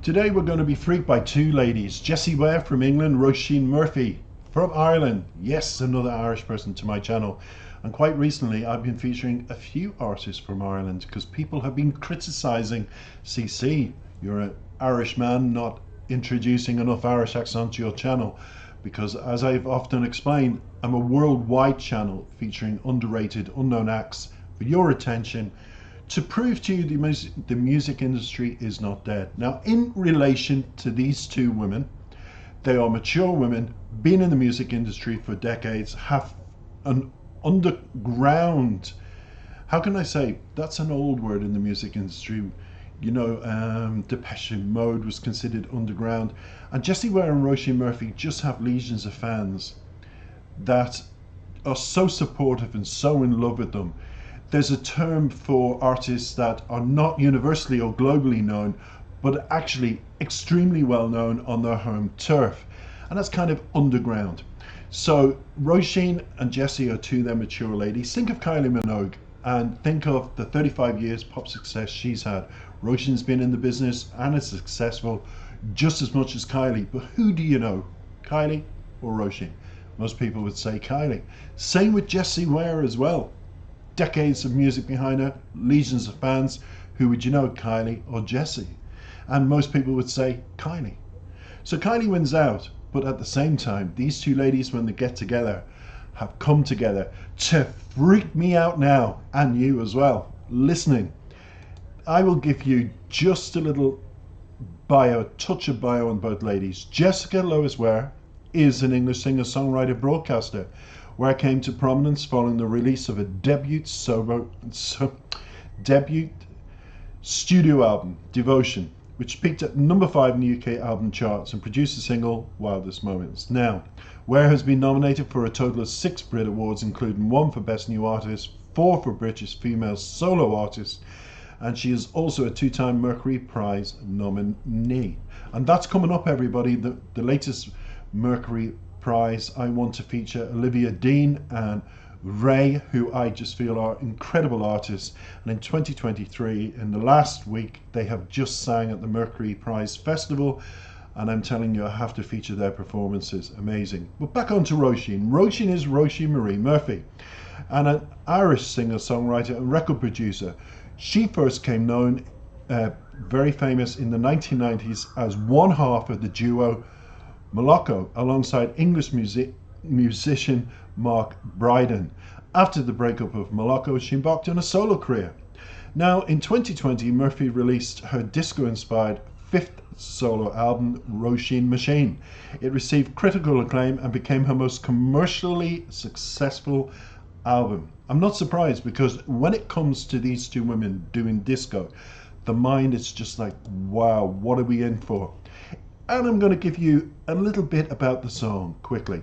Today we're going to be freaked by two ladies, Jessie Ware from England, Roisin Murphy from Ireland. Yes, another Irish person to my channel. And quite recently I've been featuring a few artists from Ireland because people have been criticising CC. You're an Irish man not introducing enough Irish accent to your channel, because as I've often explained, I'm a worldwide channel featuring underrated, unknown acts for your attention, to prove to you the music industry is not dead. Now, in relation to these two women, they are mature women, been in the music industry for decades, have an underground, how can I say, that's an old word in the music industry. You know, Depeche Mode was considered underground. And Jessie Ware and Roisin Murphy just have legions of fans that are so supportive and so in love with them. There's a term for artists that are not universally or globally known, but actually extremely well known on their home turf. And that's kind of underground. So Roisin and Jessie are two of them mature ladies. Think of Kylie Minogue and think of the 35 years pop success she's had. Roisin's been in the business and is successful just as much as Kylie. But who do you know, Kylie or Roisin? Most people would say Kylie. Same with Jessie Ware as well. Decades of music behind her, legions of fans. Who would you know, Kylie or Jessie? And most people would say Kylie. So Kylie wins out, but at the same time, these two ladies, when they get together, have come together to freak me out now, and you as well, listening. I will give you just a little bio, a touch of bio on both ladies. Jessica Lois Ware is an English singer, songwriter, broadcaster. Where came to prominence following the release of a debut studio album, Devotion, which peaked at number 5 in the UK album charts and produced the single Wildest Moments. Now, Ware has been nominated for a total of 6 Brit Awards, including 1 for Best New Artist, 4 for British Female Solo Artist, and she is also a 2-time Mercury Prize nominee. And that's coming up, everybody, the latest Mercury Prize. I want to feature Olivia Dean and Ray, who I just feel are incredible artists. And in 2023, in the last week, they have just sang at the Mercury Prize Festival. And I'm telling you, I have to feature their performances. Amazing. But back on to Roisin. Roisin is Roisin Marie Murphy, and an Irish singer, songwriter, and record producer. She first came known, very famous in the 1990s as one half of the duo Moloko, alongside English musician Mark Brydon. After the breakup of Moloko, she embarked on a solo career. Now, in 2020, Murphy released her disco-inspired 5th solo album, Roisin Machine. It received critical acclaim and became her most commercially successful album. I'm not surprised, because when it comes to these two women doing disco, the mind is just like, wow, what are we in for? And I'm going to give you a little bit about the song quickly.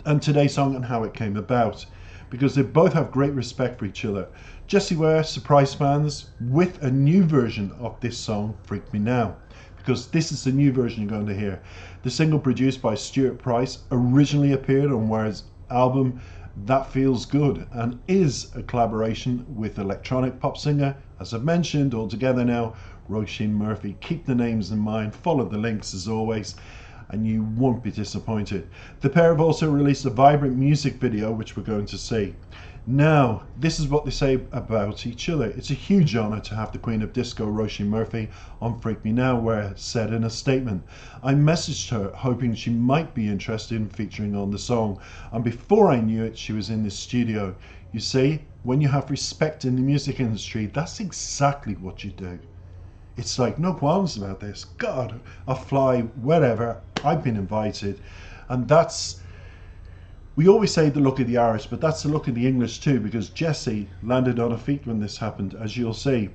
And today's song and how it came about, because they both have great respect for each other. Jessie Ware surprised fans with a new version of this song, Freak Me Now, because this is the new version you're going to hear. The single, produced by Stuart Price, originally appeared on Ware's album That Feels Good, and is a collaboration with electronic pop singer, as I've mentioned, all together now, Roisin Murphy. Keep the names in mind, follow the links as always, and you won't be disappointed. The pair have also released a vibrant music video, which we're going to see. Now, this is what they say about each other. It's a huge honour to have the Queen of Disco, Roisin Murphy, on Freak Me Now, Ware said in a statement. I messaged her hoping she might be interested in featuring on the song, and before I knew it, she was in the studio. You see, when you have respect in the music industry, that's exactly what you do. It's like, no qualms about this. God, I'll fly wherever. I've been invited. And that's, we always say the look of the Irish, but that's the look of the English too, because Jessie landed on her feet when this happened, as you'll see.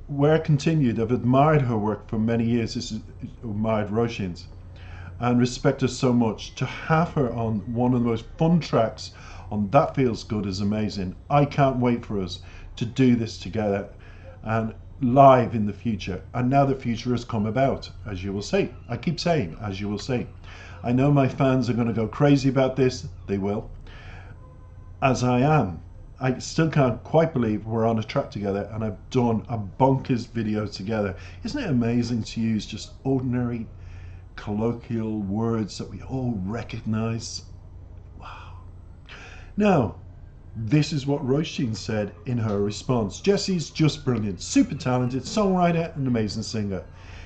Ware continued, I've admired her work for many years. This is admired Roisin's, and respect her so much. To have her on one of the most fun tracks on That Feels Good is amazing. I can't wait for us to do this together and live in the future. And now the future has come about, as you will see. I keep saying, as you will see. I know my fans are going to go crazy about this. They will, as I am. I still can't quite believe we're on a track together and I've done a bonkers video together. Isn't it amazing to use just ordinary colloquial words that we all recognize? Wow. Now, this is what Roisin said in her response. Jessie's just brilliant, super talented songwriter and amazing singer.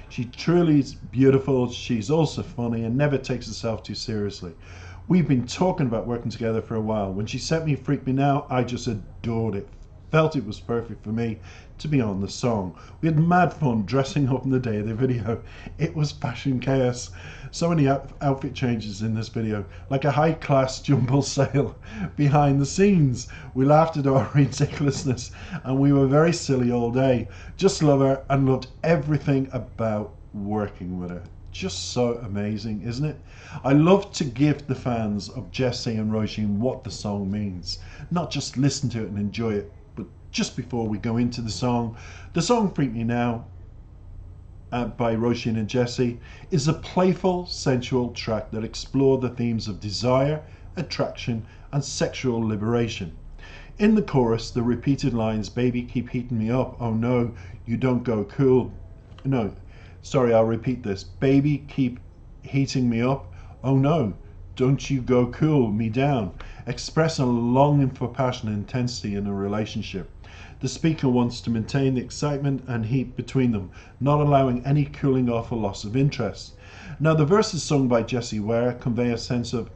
She truly is beautiful, she's also funny and never takes herself too seriously. We've been talking about working together for a while. When she sent me Freak Me Now, I just adored it. Felt it was perfect for me to be on the song. We had mad fun dressing up in the day of the video. It was fashion chaos. So many outfit changes in this video, like a high-class jumble sale behind the scenes. We laughed at our ridiculousness and we were very silly all day. Just love her and loved everything about working with her. Just so amazing, isn't it? I love to give the fans of Jessie and Roisin what the song means. Not just listen to it and enjoy it, but just before we go into the song Freak Me Now by Roisin and Jessie is a playful, sensual track that explores the themes of desire, attraction and sexual liberation. In the chorus, the repeated lines, "Baby, keep heating me up, oh no, you don't go cool." No, sorry, I'll repeat this. "Baby, keep heating me up, oh no, don't you go cool me down," express a longing for passion and intensity in a relationship. The speaker wants to maintain the excitement and heat between them, not allowing any cooling off or loss of interest. Now, the verses sung by Jessie Ware convey a sense of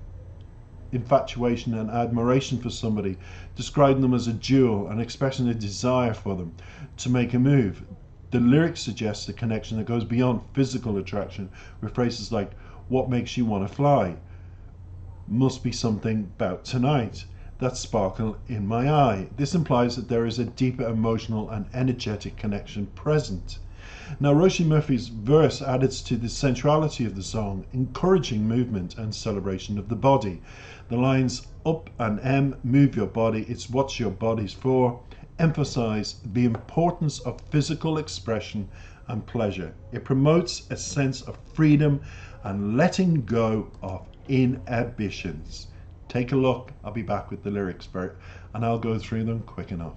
infatuation and admiration for somebody, describing them as a jewel and expressing a desire for them to make a move. The lyrics suggest a connection that goes beyond physical attraction, with phrases like, "What makes you want to fly? Must be something about tonight. That sparkle in my eye." This implies that there is a deeper emotional and energetic connection present. Now, Roisin Murphy's verse adds to the sensuality of the song, encouraging movement and celebration of the body. The lines "up" and "m" move your body, it's what your body's for, emphasize the importance of physical expression and pleasure. It promotes a sense of freedom and letting go of inhibitions. Take a look. I'll be back with the lyrics, Bert, and I'll go through them quick enough.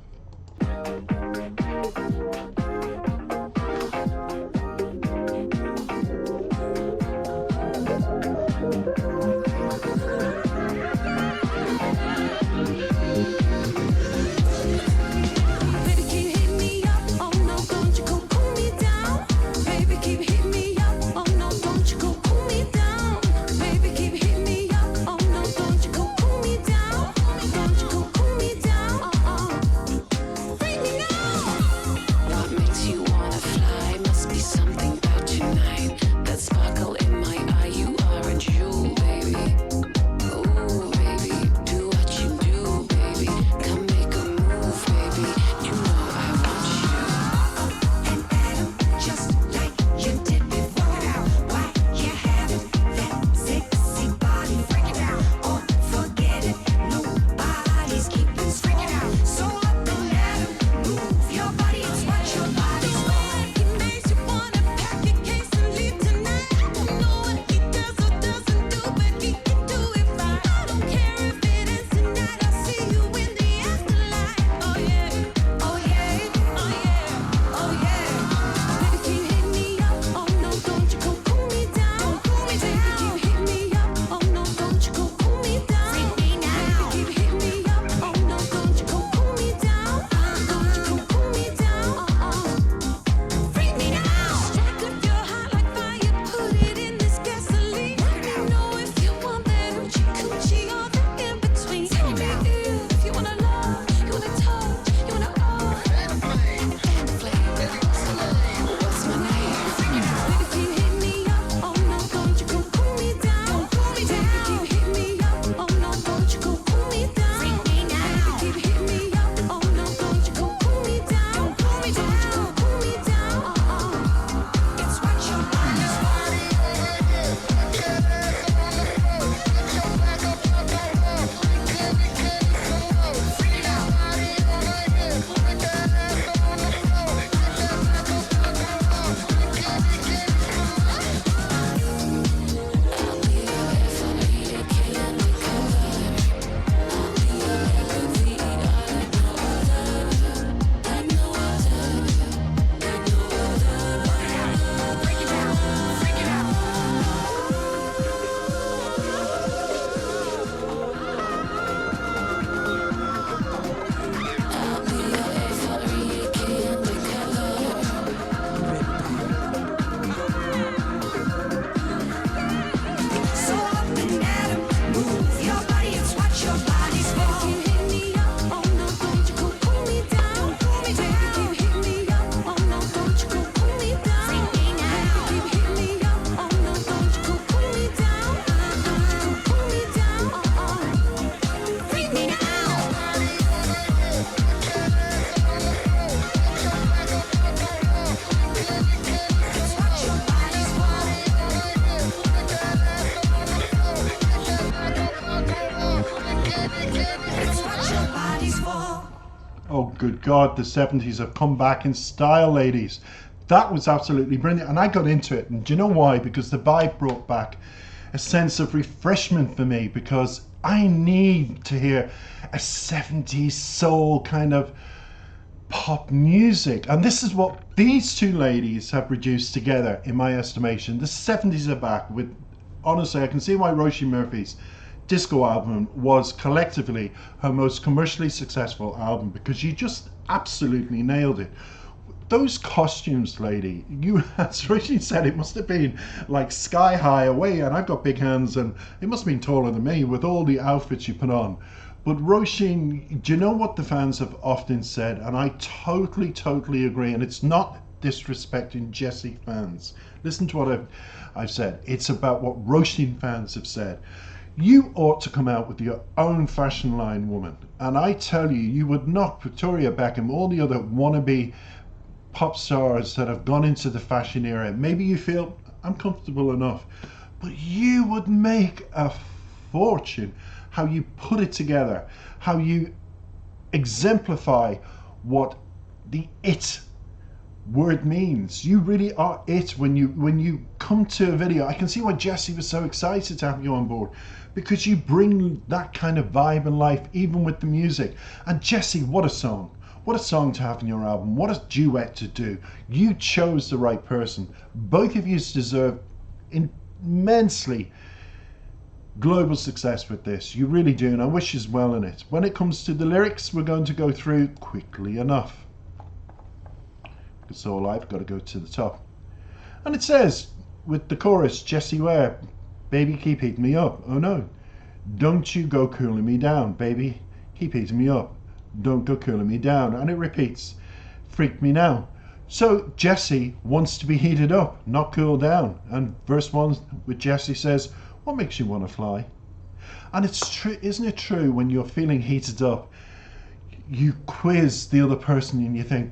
good God, the 70s have come back in style, ladies. That was absolutely brilliant. And I got into it. And do you know why? Because the vibe brought back a sense of refreshment for me, because I need to hear a 70s soul kind of pop music. And this is what these two ladies have produced together, in my estimation. The 70s are back with, honestly, I can see why Roisin Murphy's disco album was collectively her most commercially successful album, because you just absolutely nailed it. Those costumes, lady, you, as Roisin said, it must have been like sky high away, and I've got big hands and it must have been taller than me with all the outfits you put on. But Roisin, do you know what the fans have often said? And I totally agree, and it's not disrespecting Jessie fans. Listen to what I've said. It's about what Roisin fans have said. You ought to come out with your own fashion line, woman. And I tell you, you would knock Victoria Beckham, all the other wannabe pop stars that have gone into the fashion era. Maybe you feel, I'm comfortable enough, but you would make a fortune. How you put it together, how you exemplify what the it word means. You really are it when you come to a video. I can see why Jessie was so excited to have you on board, because you bring that kind of vibe and life even with the music. And Jessie, what a song. What a song to have in your album. What a duet to do. You chose the right person. Both of you deserve immensely global success with this. You really do, and I wish you well in it. When it comes to the lyrics, we're going to go through quickly enough. It's all I've got to go to the top. And it says, with the chorus, Jessie Ware, baby keep heating me up. Oh no, don't you go cooling me down. Baby keep heating me up. Don't go cooling me down. And it repeats, freak me now. So Jessie wants to be heated up, not cooled down. And verse 1 with Jessie says, what makes you want to fly? And it's true, isn't it true, when you're feeling heated up, you quiz the other person and you think,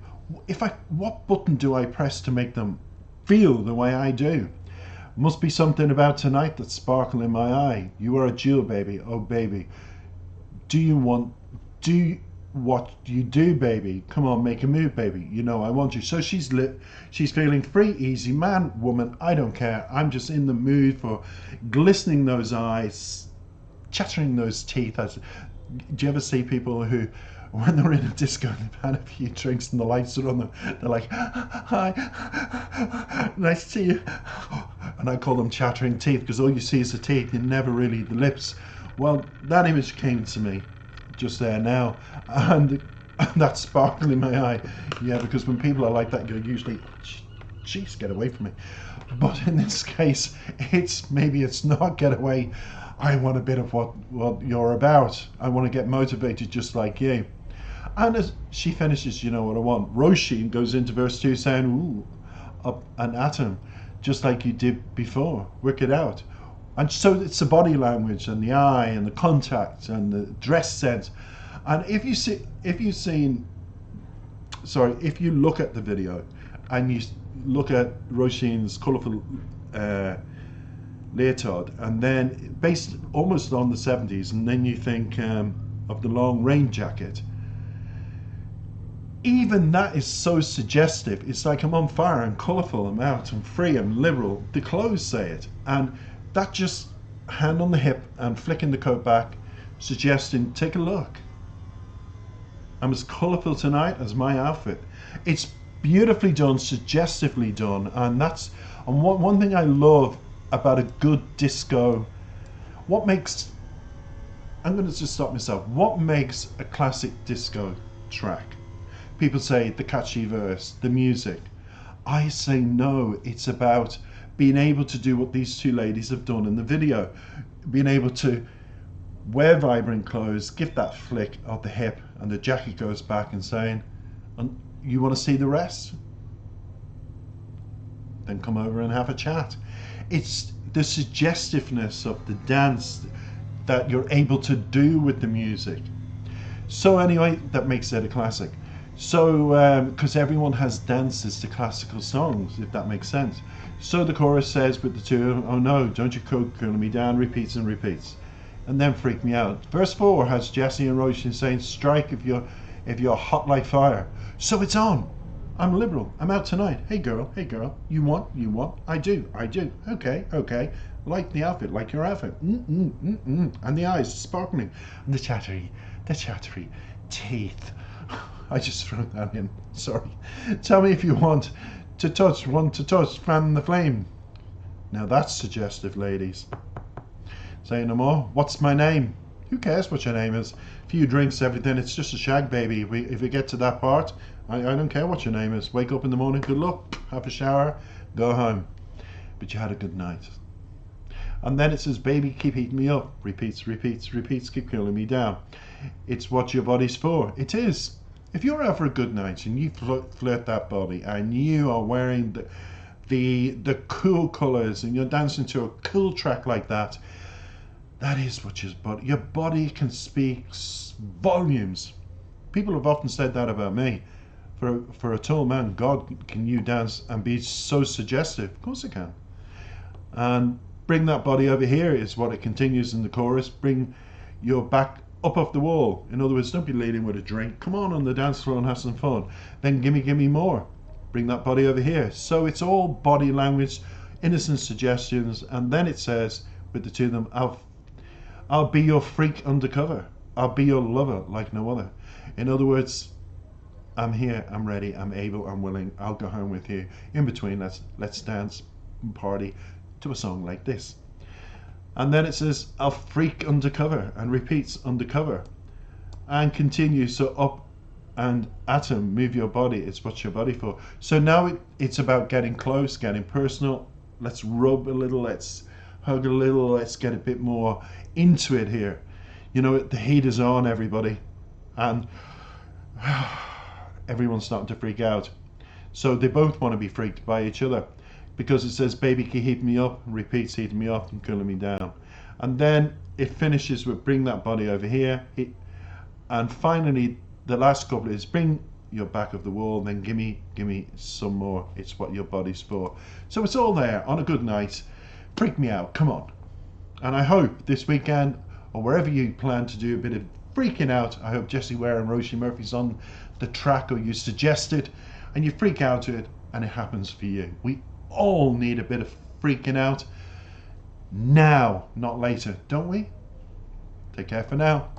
what button do I press to make them feel the way I do? Must be something about tonight that sparkle in my eye. You are a jewel, baby. Oh, baby. Do what you do, baby. Come on, make a move, baby. You know I want you. So she's feeling free, easy, man, woman, I don't care. I'm just in the mood for glistening those eyes, chattering those teeth. Do you ever see people who, when they're in a disco and they've had a few drinks and the lights are on them, they're like, hi, nice to see you. And I call them chattering teeth, because all you see is the teeth and never really the lips. Well, that image came to me just there now, and that sparkle in my eye. Yeah, because when people are like that, you're usually, jeez, get away from me. But in this case, maybe it's not get away. I want a bit of what you're about. I want to get motivated just like you. And as she finishes, you know what I want, Roisin goes into verse 2 saying, ooh, up an atom, just like you did before. Work it out. And so it's the body language and the eye and the contact and the dress sense. And if you look at the video and you look at Roisin's colourful leotard, and then based almost on the 70s, and then you think of the long rain jacket, even that is so suggestive. It's like I'm on fire, I'm colourful, I'm out, I'm free, I'm liberal. The clothes say it. And that just hand on the hip and flicking the coat back, suggesting, take a look. I'm as colourful tonight as my outfit. It's beautifully done, suggestively done, and one thing I love about a good disco. I'm going to just stop myself. What makes a classic disco track? People say the catchy verse, the music. I say no, it's about being able to do what these two ladies have done in the video, being able to wear vibrant clothes, give that flick of the hip, and the jacket goes back, and saying, and you want to see the rest? Then come over and have a chat. It's the suggestiveness of the dance that you're able to do with the music. So anyway, that makes it a classic. So, because everyone has dances to classical songs, if that makes sense. So the chorus says with the two, oh no, don't you cool me down, repeats and repeats. And then freak me out. Verse 4 has Jessie and Roisin saying, strike if you're if you're hot like fire. So it's on. I'm liberal. I'm out tonight. Hey girl, you want? I do. Okay. Like the outfit, like your outfit. And the eyes sparkling. And the chattery teeth. I just threw that in. Sorry. Tell me if you want to touch, fan the flame. Now that's suggestive, ladies. Say no more. What's my name? Who cares what your name is? Few drinks, everything. It's just a shag, baby. If we get to that part, I don't care what your name is. Wake up in the morning, good luck, have a shower, go home. But you had a good night. And then it says, baby, keep heating me up. Repeats, keep cooling me down. It's what your body's for. It is. If you're out for a good night and you flirt that body and you are wearing the cool colours and you're dancing to a cool track like that, that is what your body can speak volumes. People have often said that about me. For a tall man, God, can you dance and be so suggestive? Of course it can. And bring that body over here is what it continues in the chorus. Bring your back up off the wall. In other words, don't be leading with a drink. Come on the dance floor and have some fun. Then gimme more. Bring that body over here. So it's all body language, innocent suggestions. And then it says, with the two of them, I'll be your freak undercover. I'll be your lover like no other. In other words, I'm here, I'm ready, I'm able, I'm willing, I'll go home with you. In between, let's dance and party to a song like this. And then it says, I'll freak undercover, and repeats undercover. And continues, so up and atom, move your body, it's what your body for. So now it's about getting close, getting personal. Let's rub a little, let's hug a little, let's get a bit more into it here. You know, the heat is on, everybody. And everyone's starting to freak out. So they both want to be freaked by each other, because it says, baby, can you heat me up? And repeats, heating me up and cooling me down. And then it finishes with bring that body over here. And finally, the last couple is bring your back of the wall, then gimme some more. It's what your body's for. So it's all there on a good night. Freak me out, come on. And I hope this weekend, or wherever you plan to do a bit of freaking out, I hope Jessie Ware and Roisin Murphy's on the track, or you suggest it and you freak out to it and it happens for you. We all need a bit of freaking out now, not later, don't we? Take care for now.